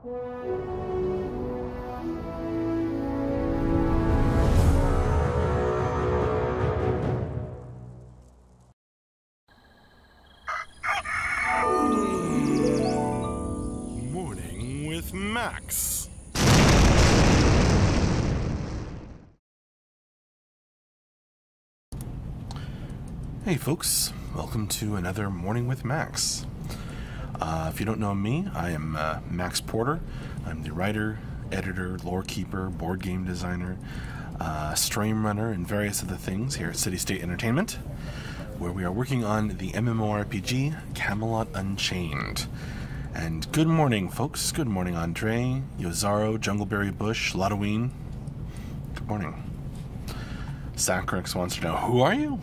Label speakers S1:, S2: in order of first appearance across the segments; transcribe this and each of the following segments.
S1: Morning with Max. Hey folks, welcome to another Morning with Max. If you don't know me, I am Max Porter. I'm the writer, editor, lore keeper, board game designer, stream runner, and various other things here at City State Entertainment, where we are working on the MMORPG Camelot Unchained. And good morning, folks. Good morning, Andre, Yozaro, Jungleberry Bush, Lotoween. Good morning. Sacrex wants to know, who are you?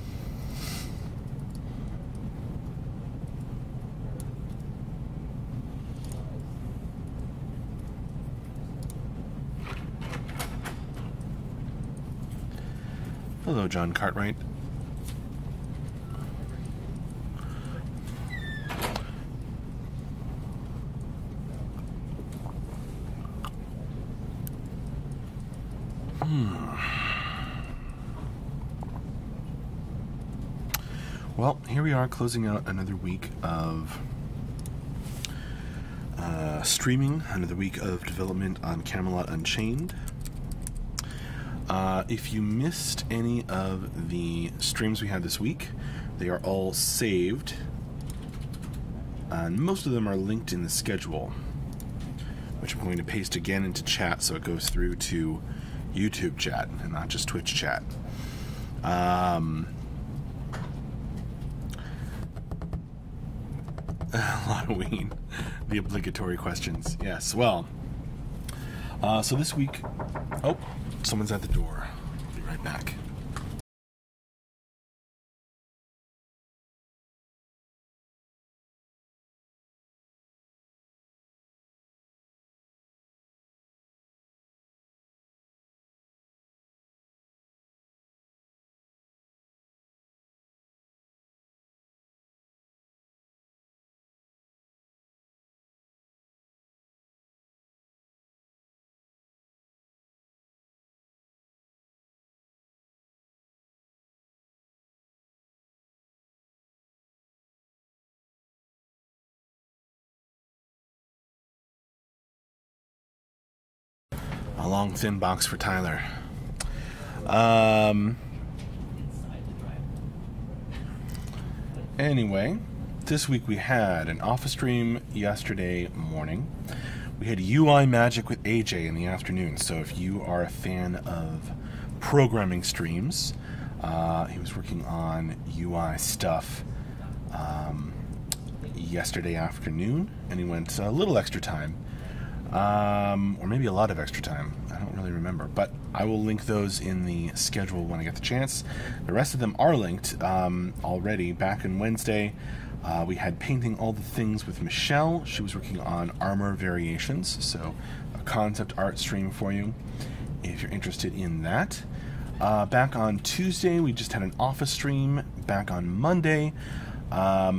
S1: Hello, John Cartwright. Well, here we are closing out another week of streaming, another week of development on Camelot Unchained. If you missed any of the streams we had this week, they are all saved, and most of them are linked in the schedule, which I'm going to paste again into chat so it goes through to YouTube chat and not just Twitch chat. Halloween, the obligatory questions. Yes, well, so this week, oh, someone's at the door. I'll be right back. A long, thin box for Tyler. Anyway, this week we had an office stream yesterday morning. We had UI Magic with AJ in the afternoon, so if you are a fan of programming streams, he was working on UI stuff yesterday afternoon, and he went a little extra time. Or maybe a lot of extra time. I don't really remember, but I will link those in the schedule when I get the chance. The rest of them are linked already. Back on Wednesday, we had Painting All the Things with Michelle. She was working on armor variations, so a concept art stream for you if you're interested in that. Back on Tuesday, we just had an office stream. Back on Monday, I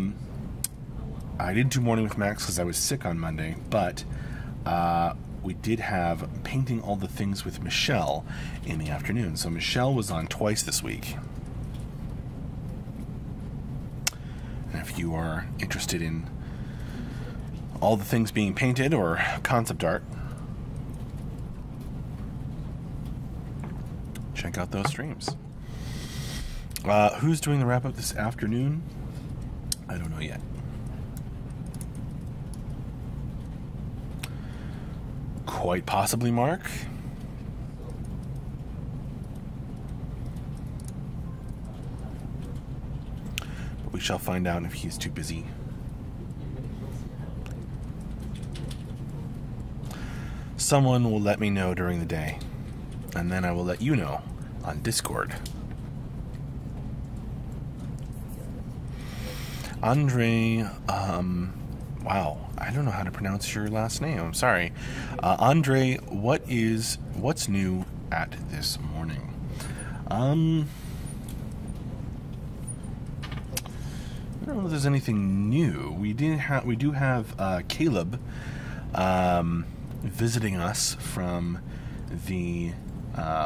S1: didn't do Morning with Max because I was sick on Monday, but we did have Painting All the Things with Michelle in the afternoon. So Michelle was on twice this week. And if you are interested in all the things being painted or concept art, check out those streams. Who's doing the wrap-up this afternoon? I don't know yet. Quite possibly Mark. But we shall find out if he's too busy. Someone will let me know during the day, and then I will let you know on Discord. Andre, wow, I don't know how to pronounce your last name. I'm sorry. Andre, what's new at this morning? I don't know if there's anything new. We do have Caleb visiting us from the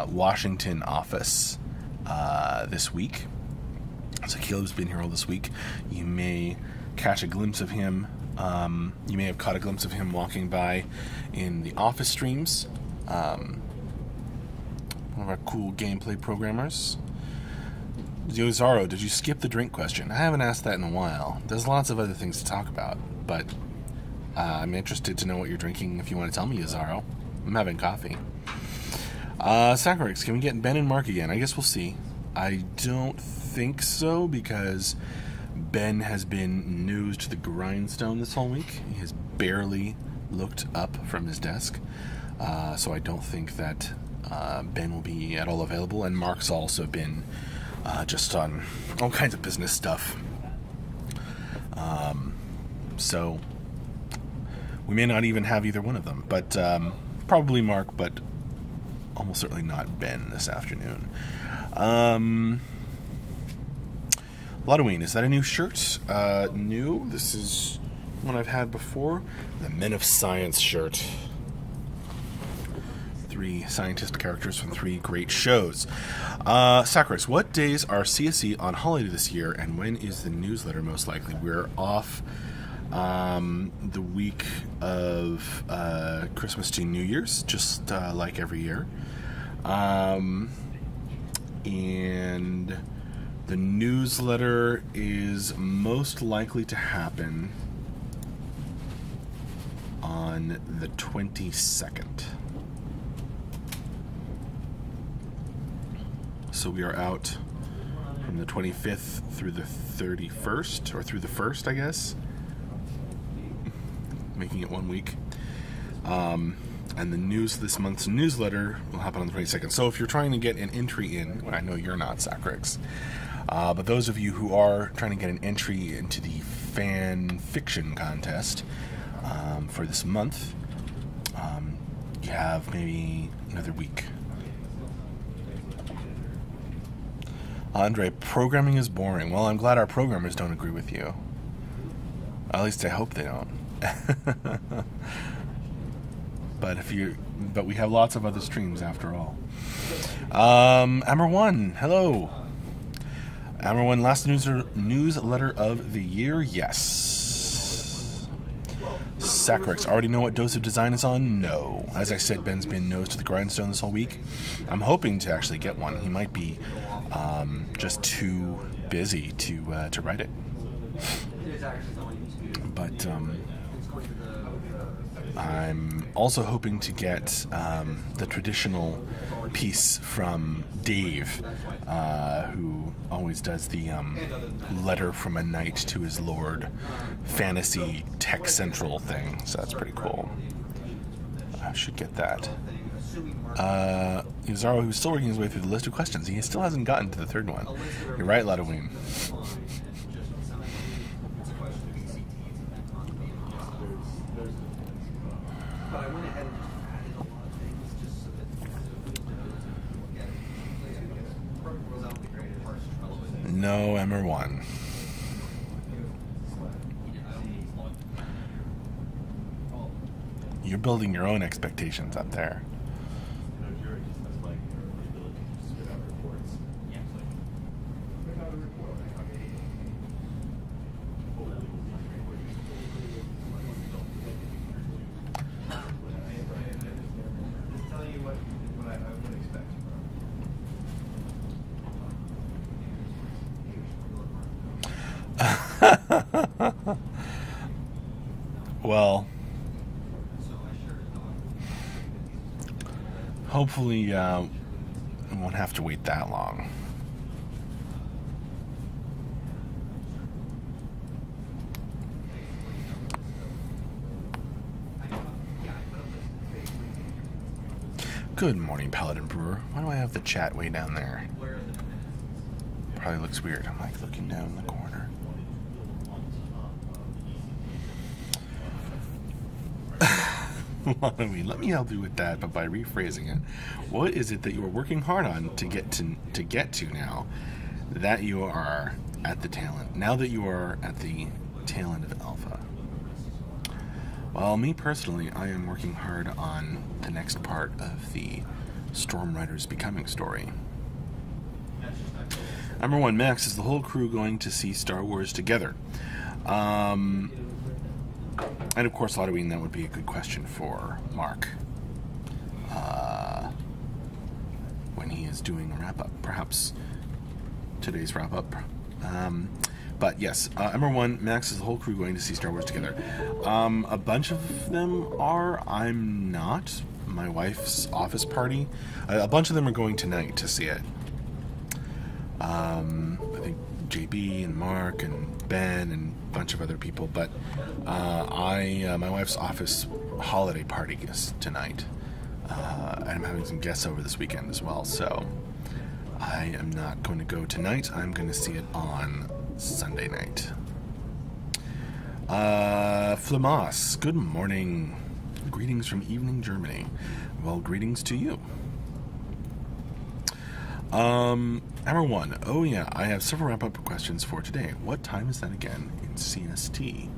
S1: Washington office this week. So Caleb's been here all this week. You may catch a glimpse of him. You may have caught a glimpse of him walking by in the office streams. One of our cool gameplay programmers. Yozaro, did you skip the drink question? I haven't asked that in a while. There's lots of other things to talk about, but I'm interested to know what you're drinking if you want to tell me, Yozaro. I'm having coffee. Sakurix, can we get Ben and Mark again? I guess we'll see. I don't think so, because Ben has been nose to the grindstone this whole week. He has barely looked up from his desk. So I don't think that Ben will be at all available. And Mark's also been just on all kinds of business stuff. So we may not even have either one of them. But probably Mark, but almost certainly not Ben this afternoon. Halloween, is that a new shirt? New. This is one I've had before. The Men of Science shirt. 3 scientist characters from 3 great shows. Sakuras, what days are CSE on holiday this year, and when is the newsletter most likely? We're off the week of Christmas to New Year's, just like every year. And the newsletter is most likely to happen on the 22nd. So we are out from the 25th through the 31st, or through the 1st, I guess. Making it 1 week. And this month's newsletter will happen on the 22nd. So if you're trying to get an entry in, well, I know you're not, Sakurix, but those of you who are trying to get an entry into the fan fiction contest for this month, you have maybe another week. Andre, programming is boring. Well, I'm glad our programmers don't agree with you. At least I hope they don't. But we have lots of other streams after all. Amber1, hello. Amber1, last newsletter of the year, yes. Sakurix, already know what Dose of Design is on? No. As I said, Ben's been nose to the grindstone this whole week. I'm hoping to actually get one. He might be just too busy to write it. But I'm also hoping to get the traditional piece from Dave, who always does the letter from a knight to his lord fantasy tech central thing. So that's pretty cool. I should get that. Yuzaro, who's still working his way through the list of questions. He still hasn't gotten to the 3rd one. You're right, Ladaween. No, Emmer1. You're building your own expectations up there. Well, hopefully we won't have to wait that long. Good morning, Paladin Brewer. Why do I have the chat way down there? Probably looks weird. I'm like looking down in the corner. Let me help you with that, but by rephrasing it. What is it that you are working hard on to get to now that you are at the tail end? Now that you are at the tail end of Alpha. Well, me personally, I am working hard on the next part of the Storm Riders Becoming story. Number 1, Max, is the whole crew going to see Star Wars together? And of course, Halloween, that would be a good question for Mark. When he is doing a wrap-up. Perhaps today's wrap-up. But yes, number 1, Max, is the whole crew going to see Star Wars together? A bunch of them are. I'm not. My wife's office party. A bunch of them are going tonight to see it. I think JB and Mark and Ben and a bunch of other people. But my wife's office holiday party is tonight. And I'm having some guests over this weekend as well. So I am not going to go tonight. I'm going to see it on Sunday night. Flamas, good morning. Greetings from evening Germany. Well, greetings to you. Number 1. Oh yeah, I have several wrap-up questions for today. What time is that again in CST?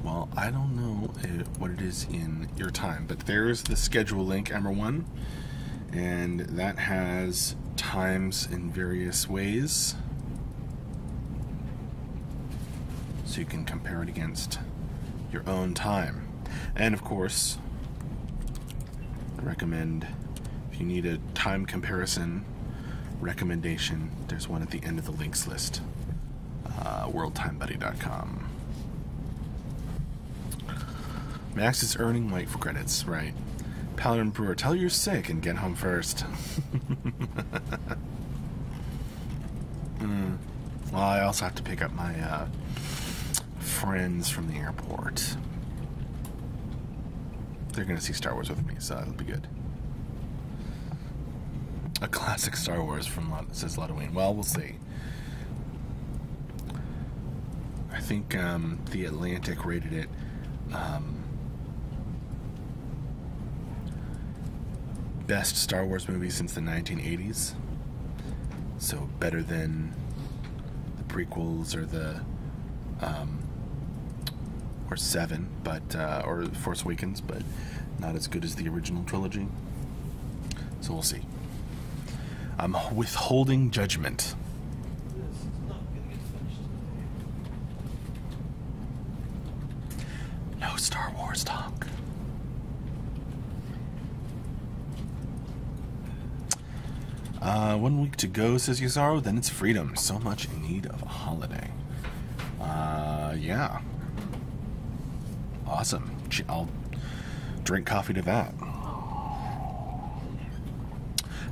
S1: Well, I don't know what it is in your time, but there's the schedule link, number 1, and that has times in various ways, so you can compare it against your own time. And of course, I recommend, if you need a time comparison recommendation, there's one at the end of the links list, worldtimebuddy.com. Max is earning light for credits, right? Paladin Brewer, tell her you're sick and get home first. Well, I also have to pick up my friends from the airport. They're going to see Star Wars with me, so it'll be good. A classic Star Wars says Halloween. Well, we'll see. I think The Atlantic rated it best Star Wars movie since the 1980s. So better than the prequels or the or 7, but or Force Awakens, but not as good as the original trilogy. So we'll see. I'm withholding judgment. No Star Wars talk. One week to go, says Yuzaro, then it's freedom. So much in need of a holiday. Yeah. Awesome. I'll drink coffee to that.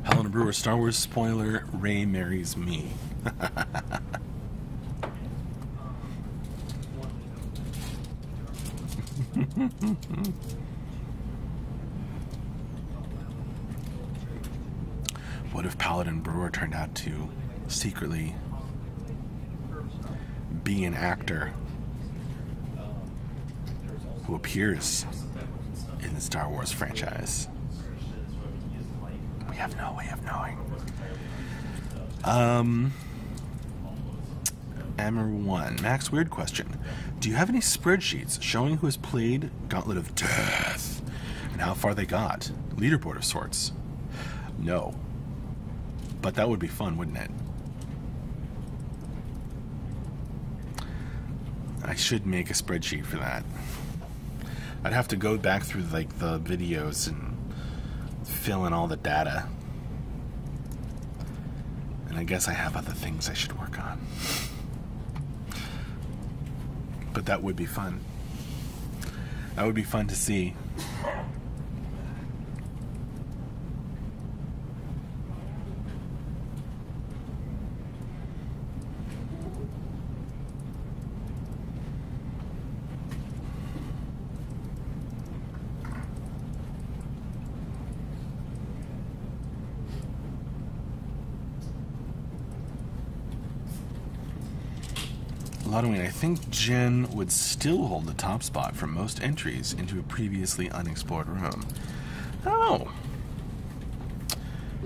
S1: Helen Brewer, Star Wars spoiler, Rey marries me. What if Paladin Brewer turned out to secretly be an actor who appears in the Star Wars franchise? We have no way of knowing. Amber 1. Max, weird question. Do you have any spreadsheets showing who has played Gauntlet of Death and how far they got? Leaderboard of sorts. No. But that would be fun, wouldn't it? I should make a spreadsheet for that. I'd have to go back through like the videos and fill in all the data. And I guess I have other things I should work on. But that would be fun. That would be fun to see. I think Jen would still hold the top spot for most entries into a previously unexplored room. Oh!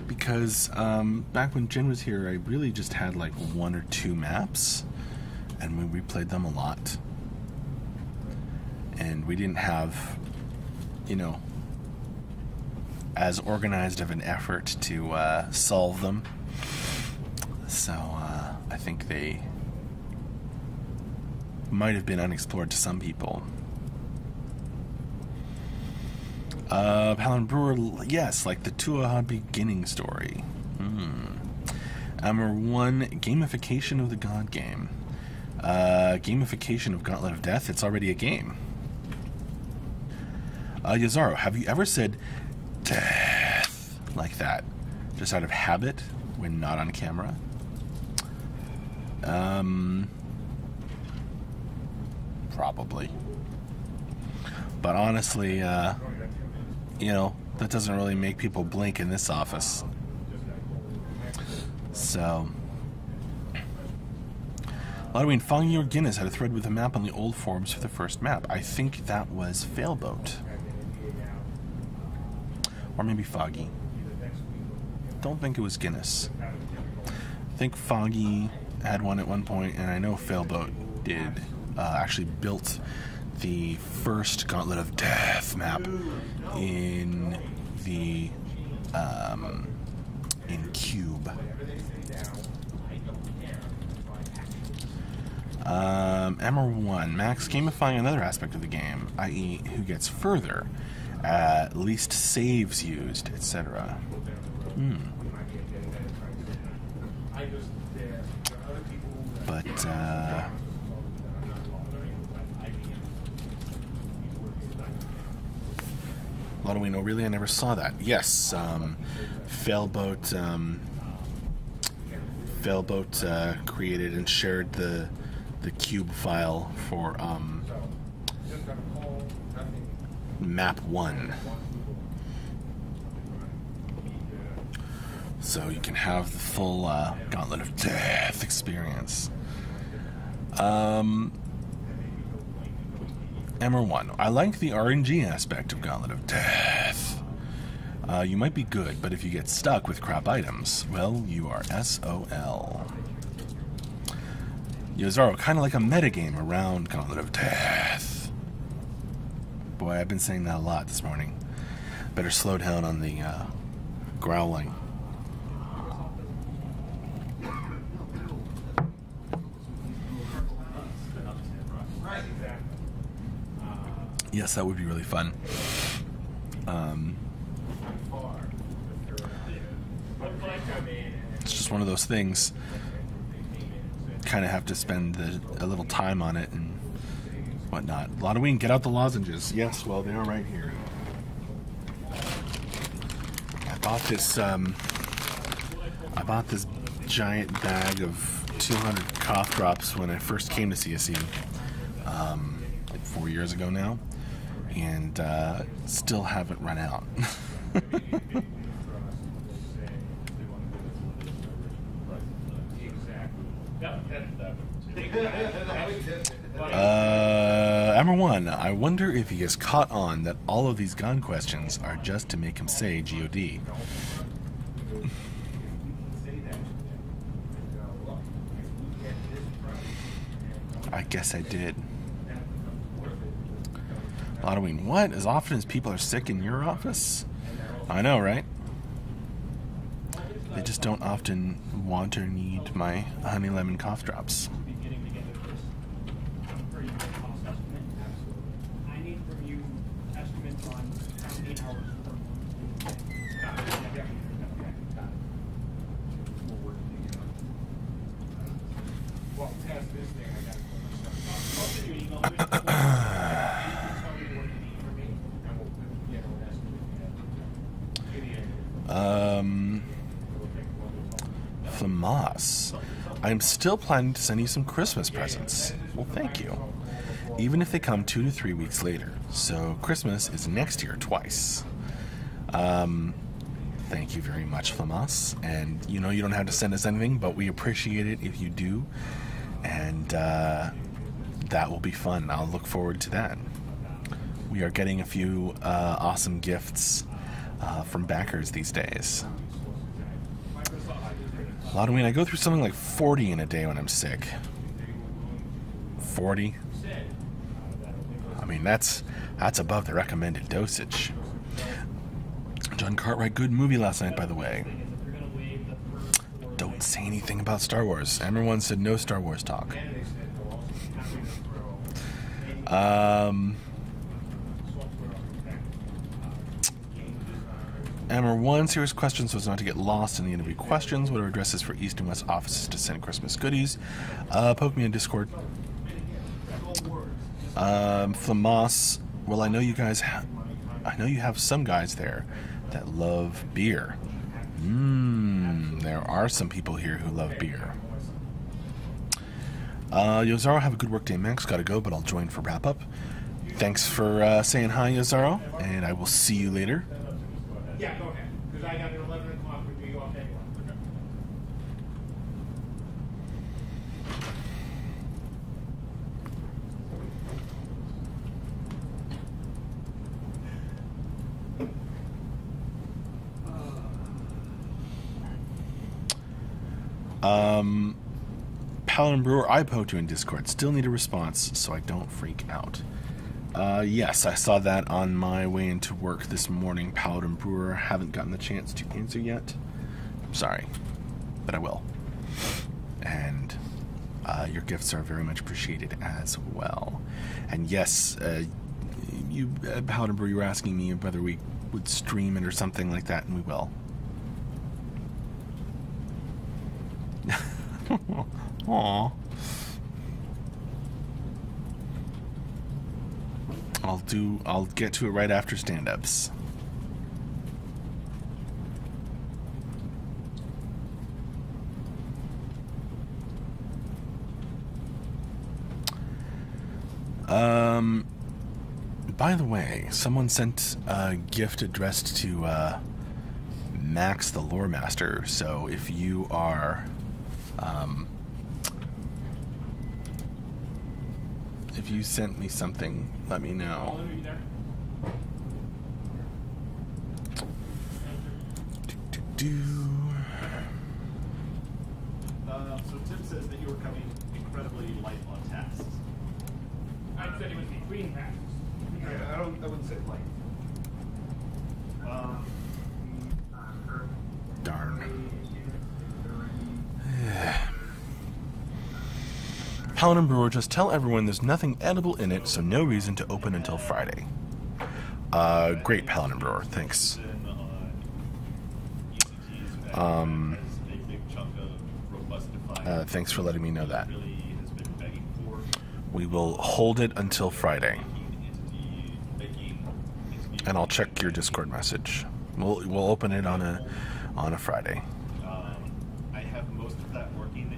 S1: Because back when Jen was here, I really just had like 1 or 2 maps. and we replayed them a lot. And we didn't have, as organized of an effort to solve them. So I think they might have been unexplored to some people. Helen Brewer, yes, like the Tuatha beginning story. Number 1, gamification of the God game. Gamification of Gauntlet of Death, it's already a game. Yazaro, have you ever said death like that, just out of habit when not on camera? Probably. But honestly, that doesn't really make people blink in this office. So, Halloween, Foggy or Guinness had a thread with a map on the old forums for the first map. I think that was Failboat. Or maybe Foggy. Don't think it was Guinness. I think Foggy had one at one point, and I know Failboat did. Actually built the first Gauntlet of Death map in the in Cube. Emmer 1, Max gamifying another aspect of the game, i.e. who gets further, least saves used, etc. But Halloween, oh really? I never saw that. Yes, Failboat created and shared the cube file for map 1, so you can have the full Gauntlet of Death experience. Emmer 1, I like the RNG aspect of Gauntlet of Death. You might be good, but if you get stuck with crap items, well, you are SOL. Yozaro, kind of like a metagame around Gauntlet of Death. Boy, I've been saying that a lot this morning. Better slow down on the growling. Yes, that would be really fun. It's just one of those things. Kind of have to spend a little time on it and whatnot. Halloween, get out the lozenges. Yes, well, they are right here. I bought this giant bag of 200 cough drops when I first came to CSE, like 4 years ago now, and still haven't run out. Number 1, I wonder if he has caught on that all of these gun questions are just to make him say GOD. I guess I did. Halloween, what? As often as people are sick in your office? I know, right? They just don't often want or need my honey lemon cough drops. Famas, I'm still planning to send you some Christmas presents. Well, thank you. Even if they come 2 to 3 weeks later. So Christmas is next year twice. Thank you very much, Famas. And you don't have to send us anything, but we appreciate it if you do. And that will be fun. I'll look forward to that. We are getting a few awesome gifts from backers these days. Halloween, I go through something like 40 in a day when I'm sick. 40. I mean, that's above the recommended dosage. John Cartwright, good movie last night, by the way. Don't say anything about Star Wars. Everyone said no Star Wars talk. Emmer, one serious question so as not to get lost in the interview questions. What are addresses for East and West offices to send Christmas goodies? Poke me in Discord. Flamas, well, I know you guys I know you have some guys there that love beer. There are some people here who love beer. Yozaro, have a good work day, Max. Gotta go, but I'll join for wrap-up. Thanks for saying hi, Yozaro, and I will see you later.
S2: Yeah, go ahead, because I got an 11 o'clock with me off anyway.
S1: Paladin Brewer, I poked you in Discord. Still need a response, so I don't freak out. Yes, I saw that on my way into work this morning. Paladin Brewer, haven't gotten the chance to answer yet. I'm sorry, but I will. And your gifts are very much appreciated as well. And yes, you, Paladin Brewer, you were asking me whether we would stream it or something like that, and we will. Aww. I'll get to it right after stand-ups. By the way, someone sent a gift addressed to Max the Lore Master, so if you are if you sent me something, let me know.
S3: So Tim says that you were coming incredibly light on tasks.
S2: I said it was between passes.
S3: Yeah, I wouldn't say light.
S1: Darn. Paladin Brewer, just tell everyone there's nothing edible in it, so no reason to open until Friday. Great, Paladin Brewer, thanks. Thanks for letting me know that. We will hold it until Friday. And I'll check your Discord message. We'll open it on a Friday.
S3: I have most of that working.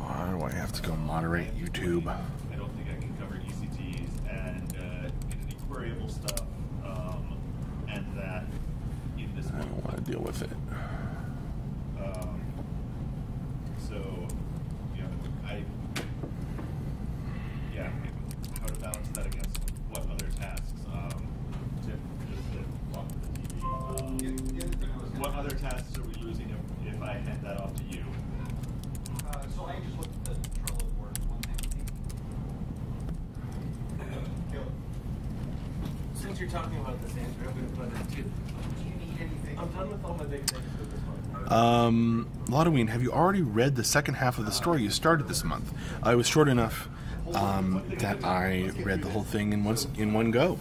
S1: Why do I have to go moderate YouTube?
S3: I don't think I can cover ECTs and any queryable stuff, and that in this
S1: I don't want to deal with it.
S3: So, how to balance that against what other tasks? Tim, just to walk to the TV. What other tasks are we losing if I hand that off to you?
S4: So I just looked at the Trello board. One thing.
S5: Since you're talking about this, Andrew, I'm going to put it too.
S4: Do you need anything?
S5: I'm done with all my big things for this month.
S1: Lotoween, have you already read the second half of the story you started this month? I was short enough that I read the whole thing in one go.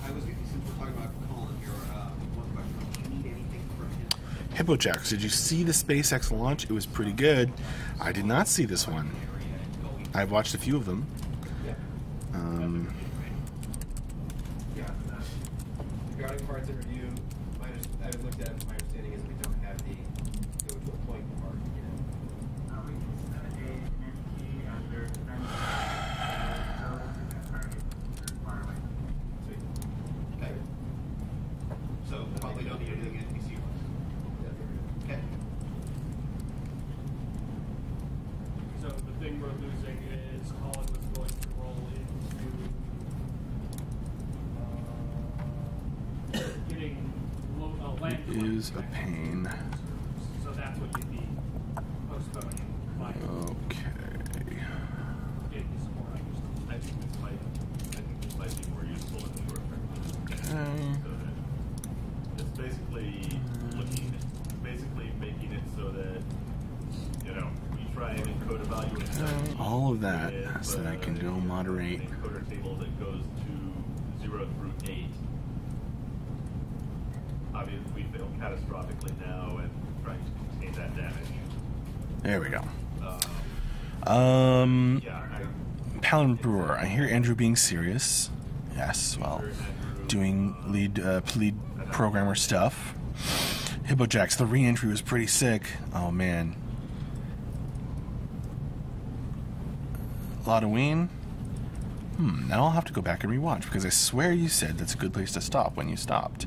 S1: Hippojacks, did you see the SpaceX launch? It was pretty good. I did not see this one. I've watched a few of them.
S5: Regarding parts and review, I looked at it. My understanding is we don't have the go to a point part.
S3: Okay. So probably don't need anything in PC. Okay.
S2: So the thing we're losing is Colin was going to roll into getting land.
S1: It is a pain.
S2: So that's what you'd be postponing.
S1: Okay.
S2: So
S1: all of that so that I can go moderate.
S3: Encoder table that goes to 0 through 8. Obviously, we failed catastrophically now and trying to contain that damage.
S1: There we go.
S3: Yeah,
S1: Paladin Brewer, I hear Andrew being serious. Yes, well, doing lead programmer stuff. Hippojacks, the re-entry was pretty sick. Oh man. Halloween. Now I'll have to go back and rewatch because I swear you said that's a good place to stop when you stopped.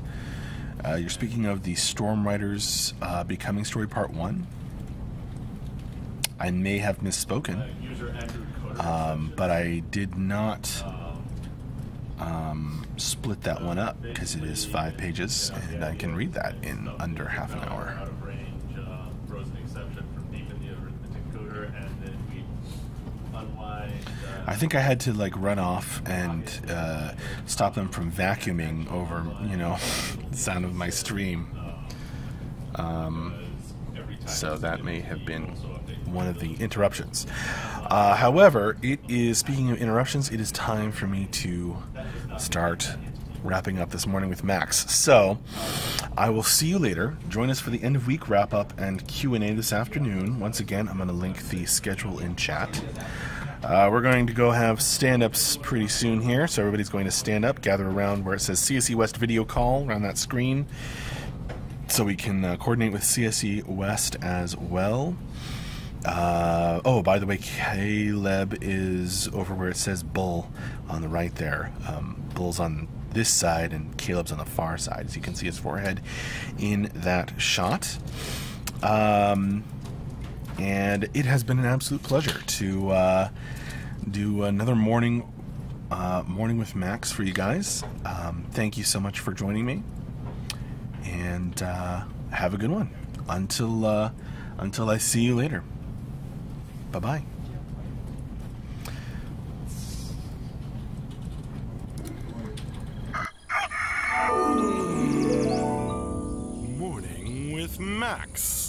S1: You're speaking of the Storm Riders Becoming Story Part 1. I may have misspoken, but I did not split that one up because it is 5 pages and I can read that in under half an hour.
S3: Out of range, throws an exception from deep in the arithmetic coder, and then we unwind.
S1: I think I had to like run off and stop them from vacuuming over, the sound of my stream. So that may have been one of the interruptions. However, it is, speaking of interruptions, it is time for me to start wrapping up this morning with Max. So I will see you later. Join us for the end of week wrap up and Q&A this afternoon. Once again, I'm going to link the schedule in chat. We're going to go have stand-ups pretty soon here, so everybody's going to stand up, gather around where it says CSE West video call around that screen, so we can coordinate with CSE West as well. Oh, by the way, Caleb is over where it says Bull on the right there. Bull's on this side and Caleb's on the far side, as you can see his forehead in that shot. And it has been an absolute pleasure to do another morning with Max for you guys. Thank you so much for joining me, and have a good one. Until I see you later. Bye-bye. Morning with Max.